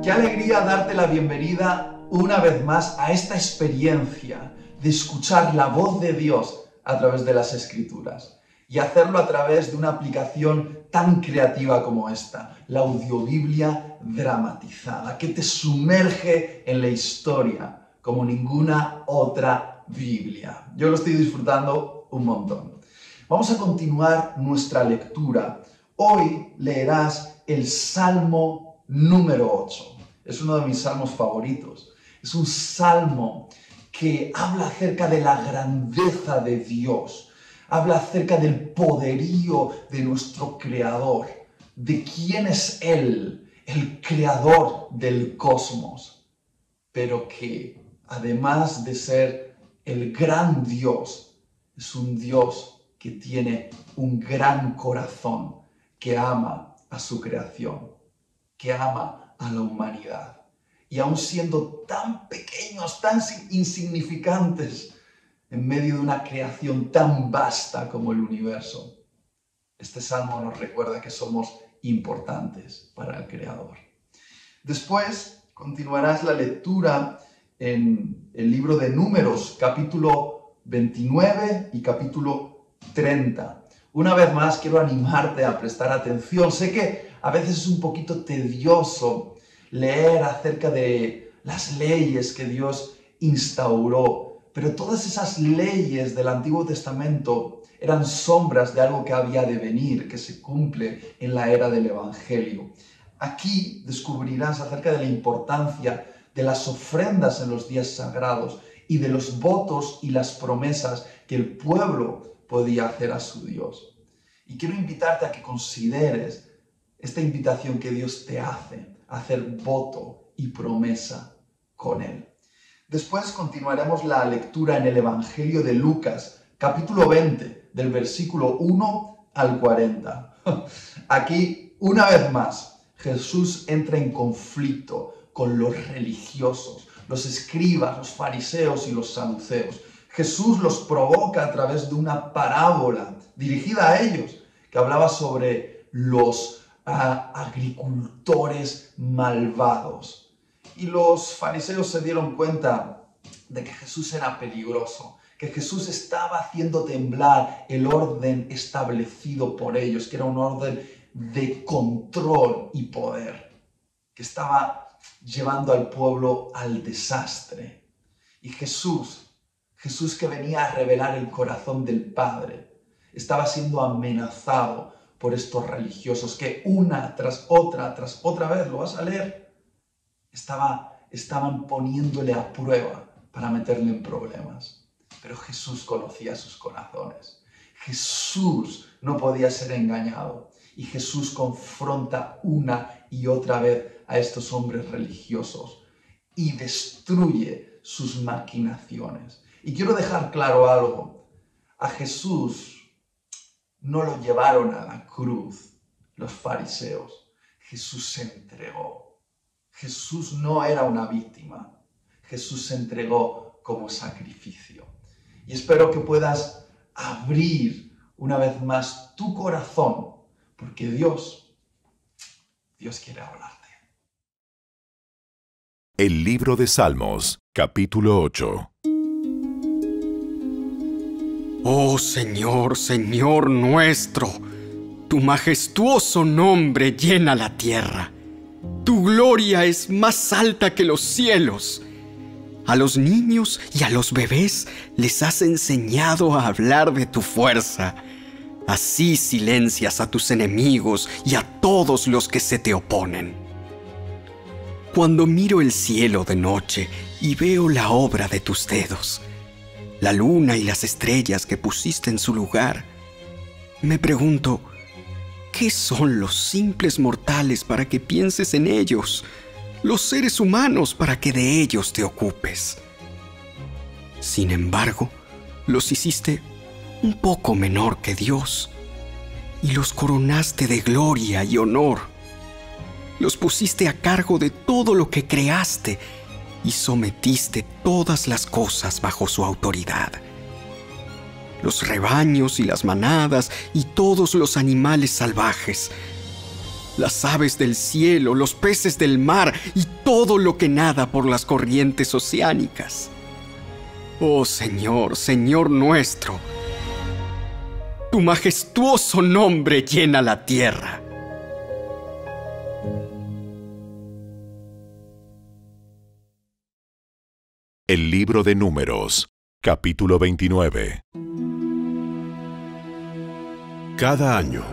Qué alegría darte la bienvenida una vez más a esta experiencia de escuchar la voz de Dios a través de las Escrituras y hacerlo a través de una aplicación tan creativa como esta, la audiobiblia dramatizada, que te sumerge en la historia como ninguna otra Biblia. Yo lo estoy disfrutando un montón. Vamos a continuar nuestra lectura. Hoy leerás el Salmo número 8. Es uno de mis salmos favoritos. Es un salmo que habla acerca de la grandeza de Dios. Habla acerca del poderío de nuestro Creador. De quién es Él, el Creador del cosmos. Pero que, además de ser el gran Dios, es un Dios que tiene un gran corazón, que ama a su creación, que ama a la humanidad. Y aun siendo tan pequeños, tan insignificantes, en medio de una creación tan vasta como el universo, este salmo nos recuerda que somos importantes para el Creador. Después continuarás la lectura en el libro de Números, capítulo 29 y capítulo 30. Una vez más quiero animarte a prestar atención. Sé que a veces es un poquito tedioso leer acerca de las leyes que Dios instauró, pero todas esas leyes del Antiguo Testamento eran sombras de algo que había de venir, que se cumple en la era del Evangelio. Aquí descubrirás acerca de la importancia de las ofrendas en los días sagrados y de los votos y las promesas que el pueblo podía hacer a su Dios. Y quiero invitarte a que consideres esta invitación que Dios te hace, a hacer voto y promesa con Él. Después continuaremos la lectura en el Evangelio de Lucas, capítulo 20, del versículo 1 al 40. Aquí, una vez más, Jesús entra en conflicto con los religiosos, los escribas, los fariseos y los saduceos. Jesús los provoca a través de una parábola dirigida a ellos, que hablaba sobre los agricultores malvados. Y los fariseos se dieron cuenta de que Jesús era peligroso, que Jesús estaba haciendo temblar el orden establecido por ellos, que era un orden de control y poder, que estaba llevando al pueblo al desastre. Y Jesús que venía a revelar el corazón del Padre, estaba siendo amenazado por estos religiosos que una tras otra vez, lo vas a leer, estaban poniéndole a prueba para meterle en problemas. Pero Jesús conocía sus corazones. Jesús no podía ser engañado. Y Jesús confronta una y otra vez a estos hombres religiosos y destruye sus maquinaciones. Y quiero dejar claro algo. A Jesús no lo llevaron a la cruz los fariseos. Jesús se entregó. Jesús no era una víctima. Jesús se entregó como sacrificio. Y espero que puedas abrir una vez más tu corazón, porque Dios quiere hablarte. El libro de Salmos, capítulo 8. Oh Señor, Señor nuestro, tu majestuoso nombre llena la tierra. Tu gloria es más alta que los cielos. A los niños y a los bebés les has enseñado a hablar de tu fuerza. Así silencias a tus enemigos y a todos los que se te oponen. Cuando miro el cielo de noche y veo la obra de tus dedos, la luna y las estrellas que pusiste en su lugar, me pregunto, ¿qué son los simples mortales para que pienses en ellos? Los seres humanos para que de ellos te ocupes. Sin embargo, los hiciste un poco menor que Dios y los coronaste de gloria y honor. Los pusiste a cargo de todo lo que creaste y sometiste todas las cosas bajo su autoridad. Los rebaños y las manadas y todos los animales salvajes, las aves del cielo, los peces del mar y todo lo que nada por las corrientes oceánicas. Oh Señor, Señor nuestro, tu majestuoso nombre llena la tierra. El libro de Números, capítulo 29. Cada año,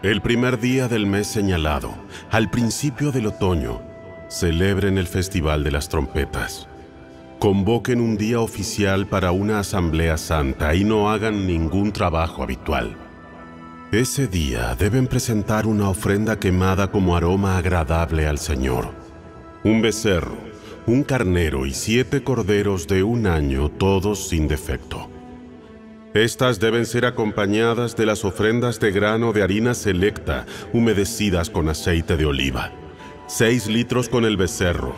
el primer día del mes señalado, al principio del otoño, celebren el Festival de las Trompetas. Convoquen un día oficial para una asamblea santa y no hagan ningún trabajo habitual. Ese día deben presentar una ofrenda quemada como aroma agradable al Señor. Un becerro, un carnero y 7 corderos de un año, todos sin defecto. Estas deben ser acompañadas de las ofrendas de grano de harina selecta, humedecidas con aceite de oliva. 6 litros con el becerro,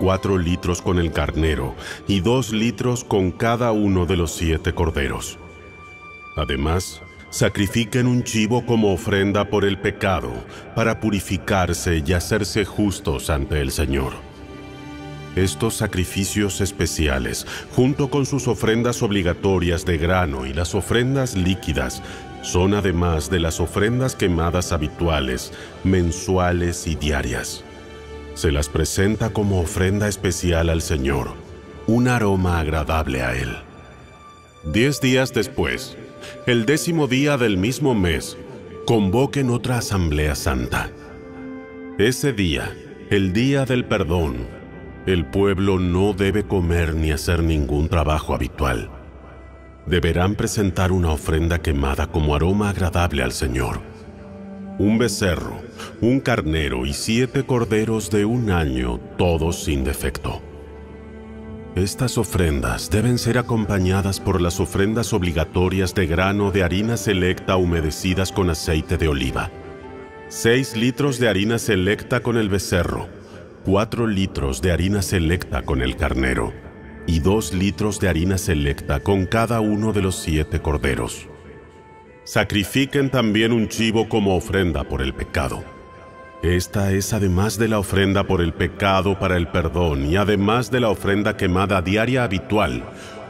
4 litros con el carnero y 2 litros con cada uno de los 7 corderos. Además, sacrifiquen un chivo como ofrenda por el pecado, para purificarse y hacerse justos ante el Señor. Estos sacrificios especiales, junto con sus ofrendas obligatorias de grano y las ofrendas líquidas, son además de las ofrendas quemadas habituales, mensuales y diarias. Se las presenta como ofrenda especial al Señor, un aroma agradable a Él. 10 días después, el 10º día del mismo mes, convoquen otra asamblea santa. Ese día, el día del perdón, el pueblo no debe comer ni hacer ningún trabajo habitual. Deberán presentar una ofrenda quemada como aroma agradable al Señor. Un becerro, un carnero y 7 corderos de un año, todos sin defecto. Estas ofrendas deben ser acompañadas por las ofrendas obligatorias de grano de harina selecta humedecidas con aceite de oliva. 6 litros de harina selecta con el becerro, 4 litros de harina selecta con el carnero y 2 litros de harina selecta con cada uno de los 7 corderos. Sacrifiquen también un chivo como ofrenda por el pecado. Esta es además de la ofrenda por el pecado para el perdón y además de la ofrenda quemada diaria habitual,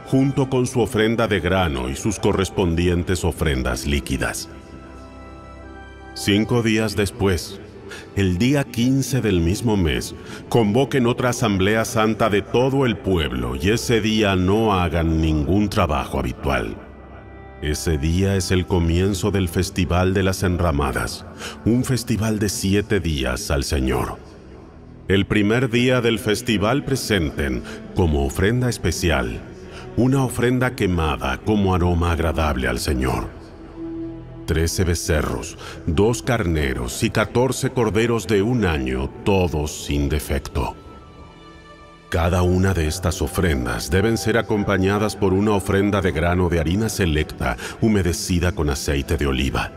junto con su ofrenda de grano y sus correspondientes ofrendas líquidas. 5 días después, el día 15 del mismo mes, convoquen otra asamblea santa de todo el pueblo y ese día no hagan ningún trabajo habitual. Ese día es el comienzo del Festival de las Enramadas, un festival de 7 días al Señor. El primer día del festival presenten, como ofrenda especial, una ofrenda quemada como aroma agradable al Señor. 13 becerros, 2 carneros y 14 corderos de un año, todos sin defecto. Cada una de estas ofrendas deben ser acompañadas por una ofrenda de grano de harina selecta, humedecida con aceite de oliva.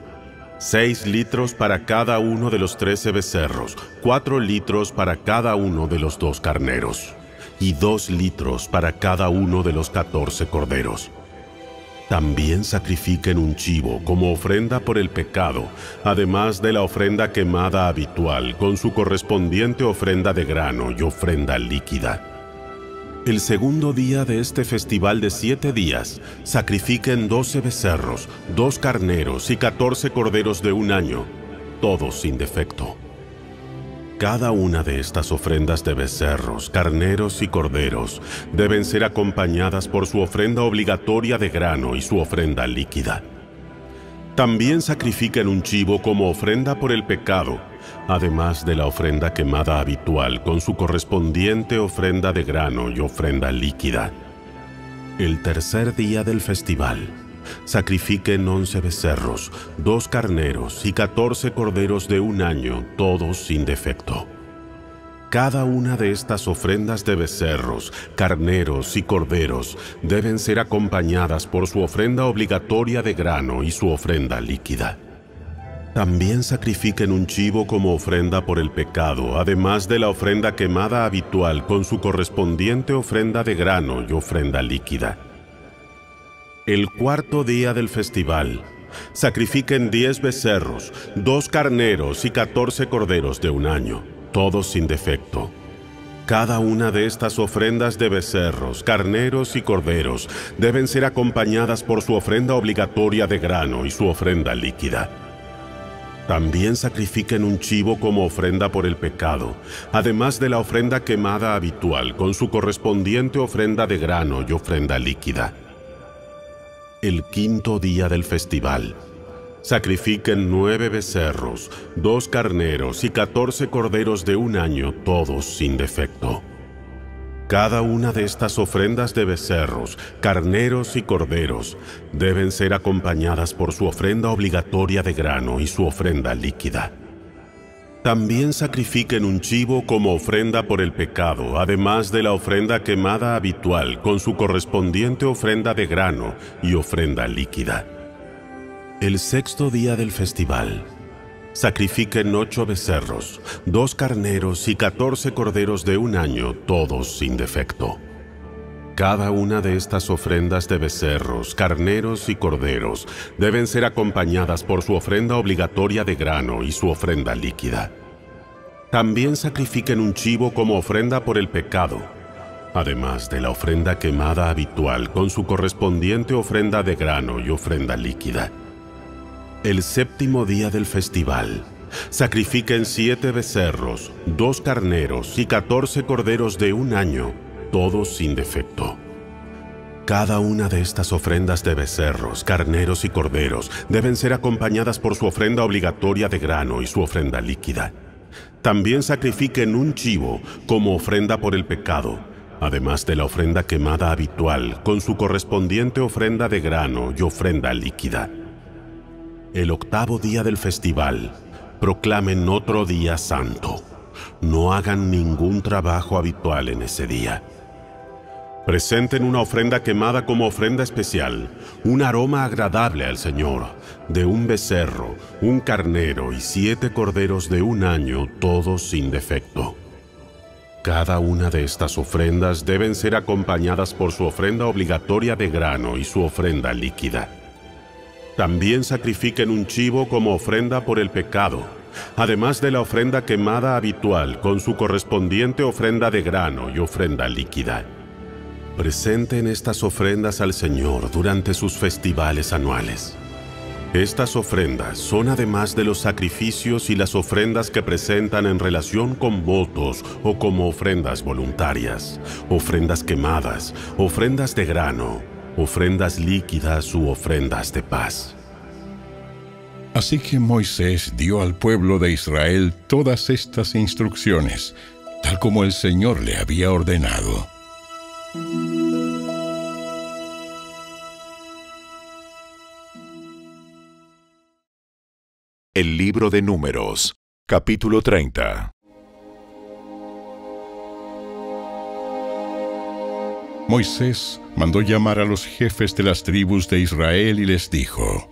6 litros para cada uno de los 13 becerros, 4 litros para cada uno de los 2 carneros, y 2 litros para cada uno de los 14 corderos. También sacrifiquen un chivo como ofrenda por el pecado, además de la ofrenda quemada habitual, con su correspondiente ofrenda de grano y ofrenda líquida. El segundo día de este festival de 7 días, sacrifiquen 12 becerros, 2 carneros y 14 corderos de un año, todos sin defecto. Cada una de estas ofrendas de becerros, carneros y corderos deben ser acompañadas por su ofrenda obligatoria de grano y su ofrenda líquida. También sacrifiquen un chivo como ofrenda por el pecado, además de la ofrenda quemada habitual con su correspondiente ofrenda de grano y ofrenda líquida. El tercer día del festival, sacrifiquen 11 becerros, 2 carneros y 14 corderos de un año, todos sin defecto. Cada una de estas ofrendas de becerros, carneros y corderos deben ser acompañadas por su ofrenda obligatoria de grano y su ofrenda líquida. También sacrifiquen un chivo como ofrenda por el pecado, además de la ofrenda quemada habitual con su correspondiente ofrenda de grano y ofrenda líquida. El cuarto día del festival, Sacrifiquen 10 becerros, 2 carneros y 14 corderos de un año, todos sin defecto. Cada una de estas ofrendas de becerros, carneros y corderos deben ser acompañadas por su ofrenda obligatoria de grano y su ofrenda líquida. También sacrifiquen un chivo como ofrenda por el pecado, además de la ofrenda quemada habitual, con su correspondiente ofrenda de grano y ofrenda líquida. El quinto día del festival, sacrifiquen 9 becerros, 2 carneros y 14 corderos de un año, todos sin defecto. Cada una de estas ofrendas de becerros, carneros y corderos deben ser acompañadas por su ofrenda obligatoria de grano y su ofrenda líquida. También sacrifiquen un chivo como ofrenda por el pecado, además de la ofrenda quemada habitual, con su correspondiente ofrenda de grano y ofrenda líquida. El sexto día del festival, sacrifiquen 8 becerros, 2 carneros y 14 corderos de un año, todos sin defecto. Cada una de estas ofrendas de becerros, carneros y corderos deben ser acompañadas por su ofrenda obligatoria de grano y su ofrenda líquida. También sacrifiquen un chivo como ofrenda por el pecado, además de la ofrenda quemada habitual con su correspondiente ofrenda de grano y ofrenda líquida. El séptimo día del festival, sacrifiquen 7 becerros, 2 carneros y 14 corderos de un año, todos sin defecto. Cada una de estas ofrendas de becerros, carneros y corderos deben ser acompañadas por su ofrenda obligatoria de grano y su ofrenda líquida. También sacrifiquen un chivo como ofrenda por el pecado, además de la ofrenda quemada habitual con su correspondiente ofrenda de grano y ofrenda líquida. El octavo día del festival, proclamen otro día santo. No hagan ningún trabajo habitual en ese día. Presenten una ofrenda quemada como ofrenda especial, un aroma agradable al Señor, de un becerro, un carnero y 7 corderos de un año, todos sin defecto. Cada una de estas ofrendas deben ser acompañadas por su ofrenda obligatoria de grano y su ofrenda líquida. También sacrifiquen un chivo como ofrenda por el pecado, además de la ofrenda quemada habitual con su correspondiente ofrenda de grano y ofrenda líquida. Presenten estas ofrendas al Señor durante sus festivales anuales. Estas ofrendas son además de los sacrificios y las ofrendas que presentan en relación con votos o como ofrendas voluntarias, ofrendas quemadas, ofrendas de grano, ofrendas líquidas u ofrendas de paz. Así que Moisés dio al pueblo de Israel todas estas instrucciones, tal como el Señor le había ordenado. El libro de Números, capítulo 30. Moisés mandó llamar a los jefes de las tribus de Israel y les dijo: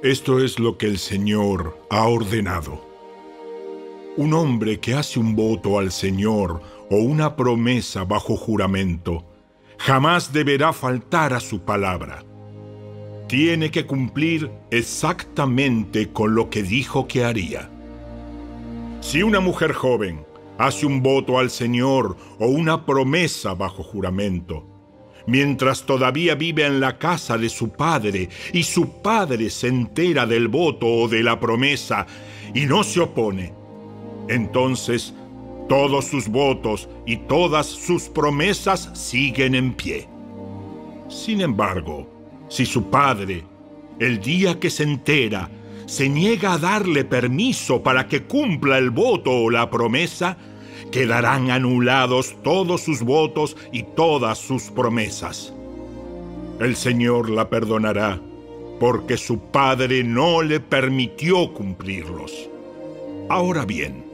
Esto es lo que el Señor ha ordenado. Un hombre que hace un voto al Señor o una promesa bajo juramento jamás deberá faltar a su palabra. Tiene que cumplir exactamente con lo que dijo que haría. Si una mujer joven hace un voto al Señor o una promesa bajo juramento, mientras todavía vive en la casa de su padre y su padre se entera del voto o de la promesa y no se opone, entonces todos sus votos y todas sus promesas siguen en pie. Sin embargo, si su padre, el día que se entera, se niega a darle permiso para que cumpla el voto o la promesa, quedarán anulados todos sus votos y todas sus promesas. El Señor la perdonará, porque su padre no le permitió cumplirlos. Ahora bien,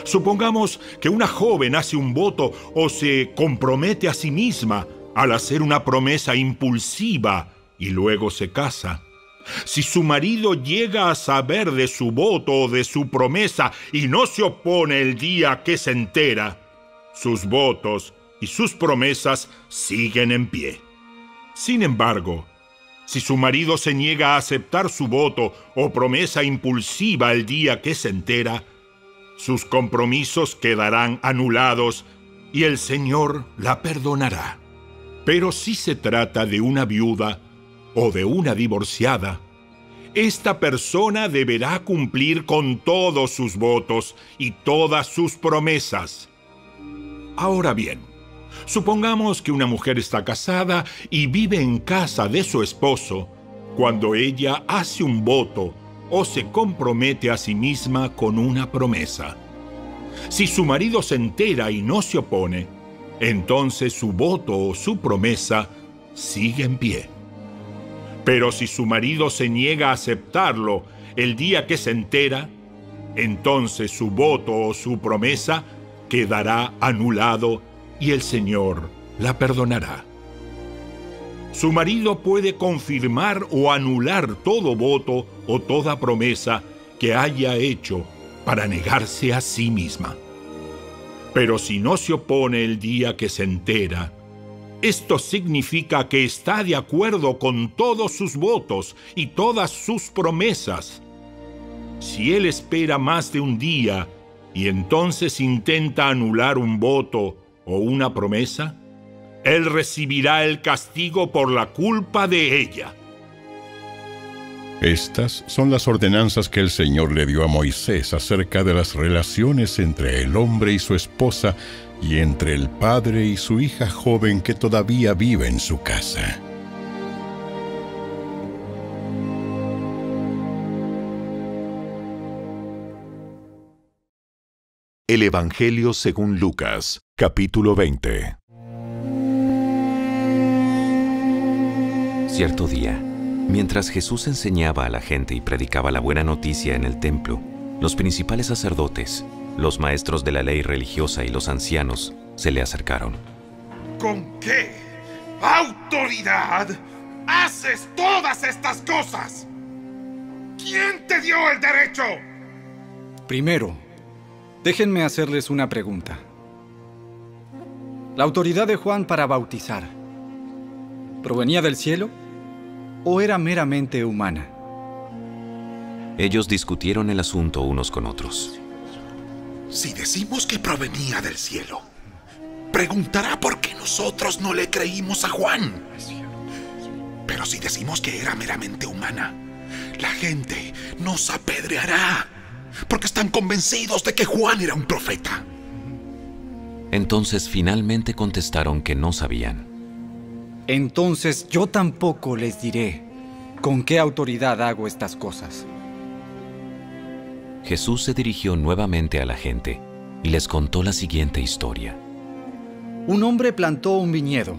supongamos que una joven hace un voto o se compromete a sí misma al hacer una promesa impulsiva y luego se casa. Si su marido llega a saber de su voto o de su promesa y no se opone el día que se entera, sus votos y sus promesas siguen en pie. Sin embargo, Si su marido se niega a aceptar su voto o promesa impulsiva el día que se entera, sus compromisos quedarán anulados y el Señor la perdonará. Pero si se trata de una viuda o de una divorciada, esta persona deberá cumplir con todos sus votos y todas sus promesas. Ahora bien, supongamos que una mujer está casada y vive en casa de su esposo cuando ella hace un voto o se compromete a sí misma con una promesa. Si su marido se entera y no se opone, entonces su voto o su promesa sigue en pie. Pero si su marido se niega a aceptarlo el día que se entera, entonces su voto o su promesa quedará anulado y el Señor la perdonará. Su marido puede confirmar o anular todo voto o toda promesa que haya hecho para negarse a sí misma. Pero si no se opone el día que se entera, esto significa que está de acuerdo con todos sus votos y todas sus promesas. Si él espera más de un día y entonces intenta anular un voto o una promesa, él recibirá el castigo por la culpa de ella. Estas son las ordenanzas que el Señor le dio a Moisés acerca de las relaciones entre el hombre y su esposa y entre el padre y su hija joven que todavía vive en su casa. El Evangelio según Lucas, capítulo 20. Cierto día, mientras Jesús enseñaba a la gente y predicaba la buena noticia en el templo, los principales sacerdotes, los maestros de la ley religiosa y los ancianos se le acercaron. ¿Con qué autoridad haces todas estas cosas? ¿Quién te dio el derecho? Primero, déjenme hacerles una pregunta. ¿La autoridad de Juan para bautizar provenía del cielo o era meramente humana? Ellos discutieron el asunto unos con otros. Si decimos que provenía del cielo, preguntará por qué nosotros no le creímos a Juan. Pero si decimos que era meramente humana, la gente nos apedreará, porque están convencidos de que Juan era un profeta. Entonces finalmente contestaron que no sabían. Entonces yo tampoco les diré con qué autoridad hago estas cosas. Jesús se dirigió nuevamente a la gente y les contó la siguiente historia. Un hombre plantó un viñedo,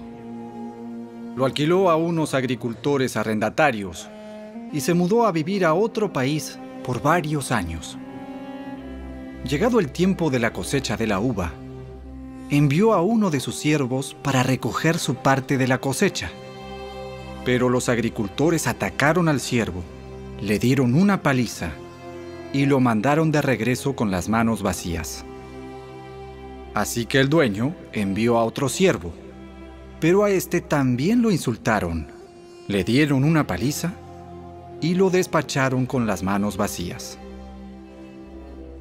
lo alquiló a unos agricultores arrendatarios y se mudó a vivir a otro país por varios años. Llegado el tiempo de la cosecha de la uva, envió a uno de sus siervos para recoger su parte de la cosecha. Pero los agricultores atacaron al siervo, le dieron una paliza y lo mandaron de regreso con las manos vacías. Así que el dueño envió a otro siervo, pero a este también lo insultaron, le dieron una paliza y lo despacharon con las manos vacías.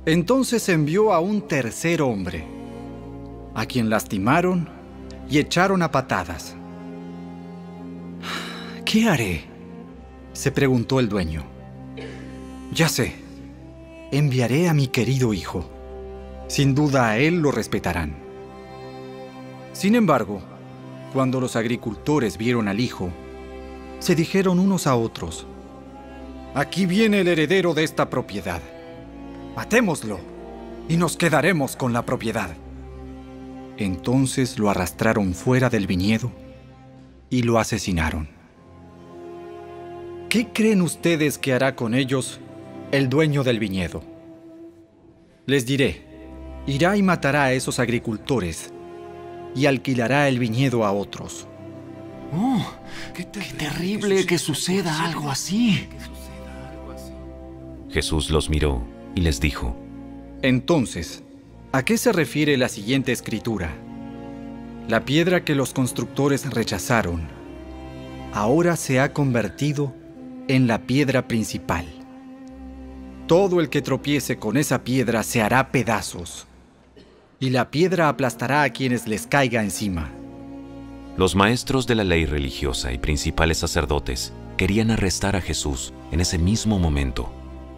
Entonces envió a un tercer hombre, a quien lastimaron y echaron a patadas. ¿Qué haré?, se preguntó el dueño. Ya sé, enviaré a mi querido hijo. Sin duda a él lo respetarán. Sin embargo, cuando los agricultores vieron al hijo, se dijeron unos a otros: aquí viene el heredero de esta propiedad. Matémoslo y nos quedaremos con la propiedad. Entonces lo arrastraron fuera del viñedo y lo asesinaron. ¿Qué creen ustedes que hará con ellos el dueño del viñedo? Les diré, irá y matará a esos agricultores y alquilará el viñedo a otros. ¡Oh! ¡Qué terrible que suceda algo así! Jesús los miró y les dijo: Entonces, ¿a qué se refiere la siguiente escritura? La piedra que los constructores rechazaron ahora se ha convertido en la piedra principal. Todo el que tropiece con esa piedra se hará pedazos, y la piedra aplastará a quienes les caiga encima. Los maestros de la ley religiosa y principales sacerdotes querían arrestar a Jesús en ese mismo momento,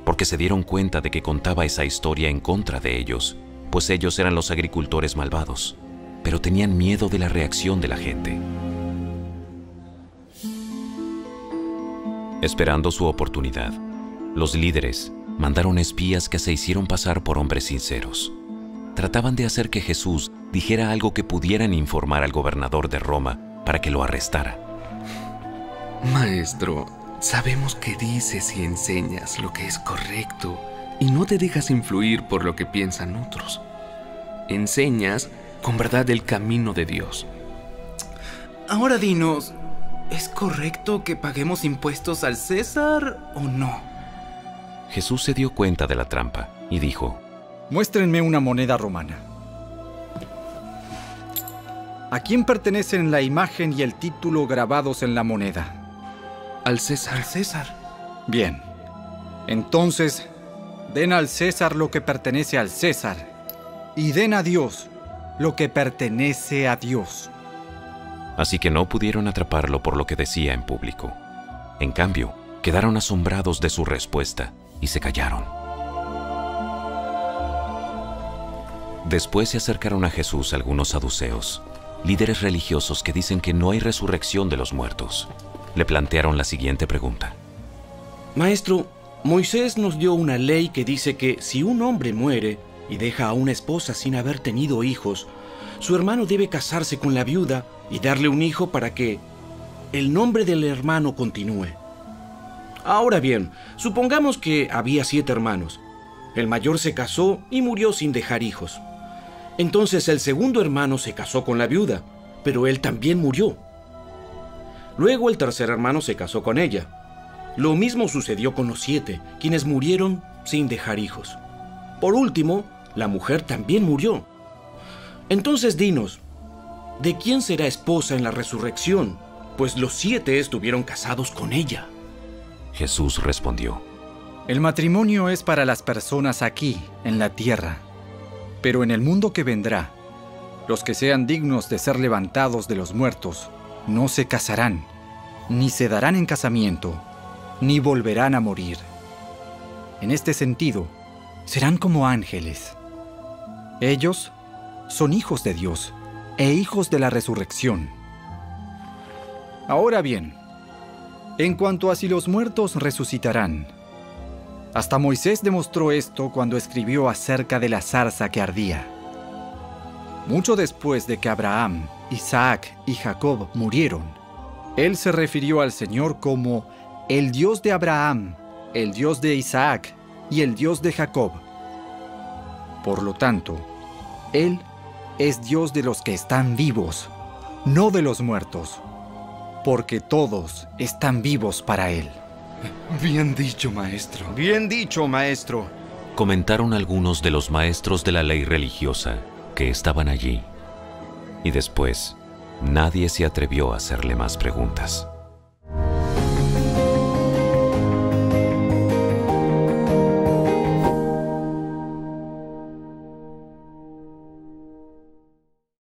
porque se dieron cuenta de que contaba esa historia en contra de ellos, pues ellos eran los agricultores malvados, pero tenían miedo de la reacción de la gente. Esperando su oportunidad, los líderes mandaron espías que se hicieron pasar por hombres sinceros. Trataban de hacer que Jesús dijera algo que pudieran informar al gobernador de Roma para que lo arrestara. Maestro, sabemos que dices y enseñas lo que es correcto y no te dejas influir por lo que piensan otros. Enseñas con verdad el camino de Dios. Ahora dinos, ¿es correcto que paguemos impuestos al César o no? Jesús se dio cuenta de la trampa y dijo: Muéstrenme una moneda romana. ¿A quién pertenecen la imagen y el título grabados en la moneda? Al César. Al César. Bien. Entonces, den al César lo que pertenece al César, y den a Dios lo que pertenece a Dios. Así que no pudieron atraparlo por lo que decía en público. En cambio, quedaron asombrados de su respuesta y se callaron. Después se acercaron a Jesús algunos saduceos, líderes religiosos que dicen que no hay resurrección de los muertos. Le plantearon la siguiente pregunta. Maestro, Moisés nos dio una ley que dice que si un hombre muere y deja a una esposa sin haber tenido hijos, su hermano debe casarse con la viuda y darle un hijo para que el nombre del hermano continúe. Ahora bien, supongamos que había 7 hermanos. El mayor se casó y murió sin dejar hijos. Entonces el segundo hermano se casó con la viuda, pero él también murió. Luego el tercer hermano se casó con ella. Lo mismo sucedió con los 7, quienes murieron sin dejar hijos. Por último, la mujer también murió. Entonces dinos, ¿de quién será esposa en la resurrección? Pues los 7 estuvieron casados con ella. Jesús respondió: El matrimonio es para las personas aquí, en la tierra. Pero en el mundo que vendrá, los que sean dignos de ser levantados de los muertos no se casarán, ni se darán en casamiento, ni volverán a morir. En este sentido, serán como ángeles. Ellos son hijos de Dios e hijos de la resurrección. Ahora bien, en cuanto a si los muertos resucitarán, hasta Moisés demostró esto cuando escribió acerca de la zarza que ardía. Mucho después de que Abraham, Isaac y Jacob murieron, él se refirió al Señor como el Dios de Abraham, el Dios de Isaac y el Dios de Jacob. Por lo tanto, Él es Dios de los que están vivos, no de los muertos, porque todos están vivos para Él. Bien dicho, maestro. Bien dicho, maestro. Comentaron algunos de los maestros de la ley religiosa que estaban allí. Y después, nadie se atrevió a hacerle más preguntas.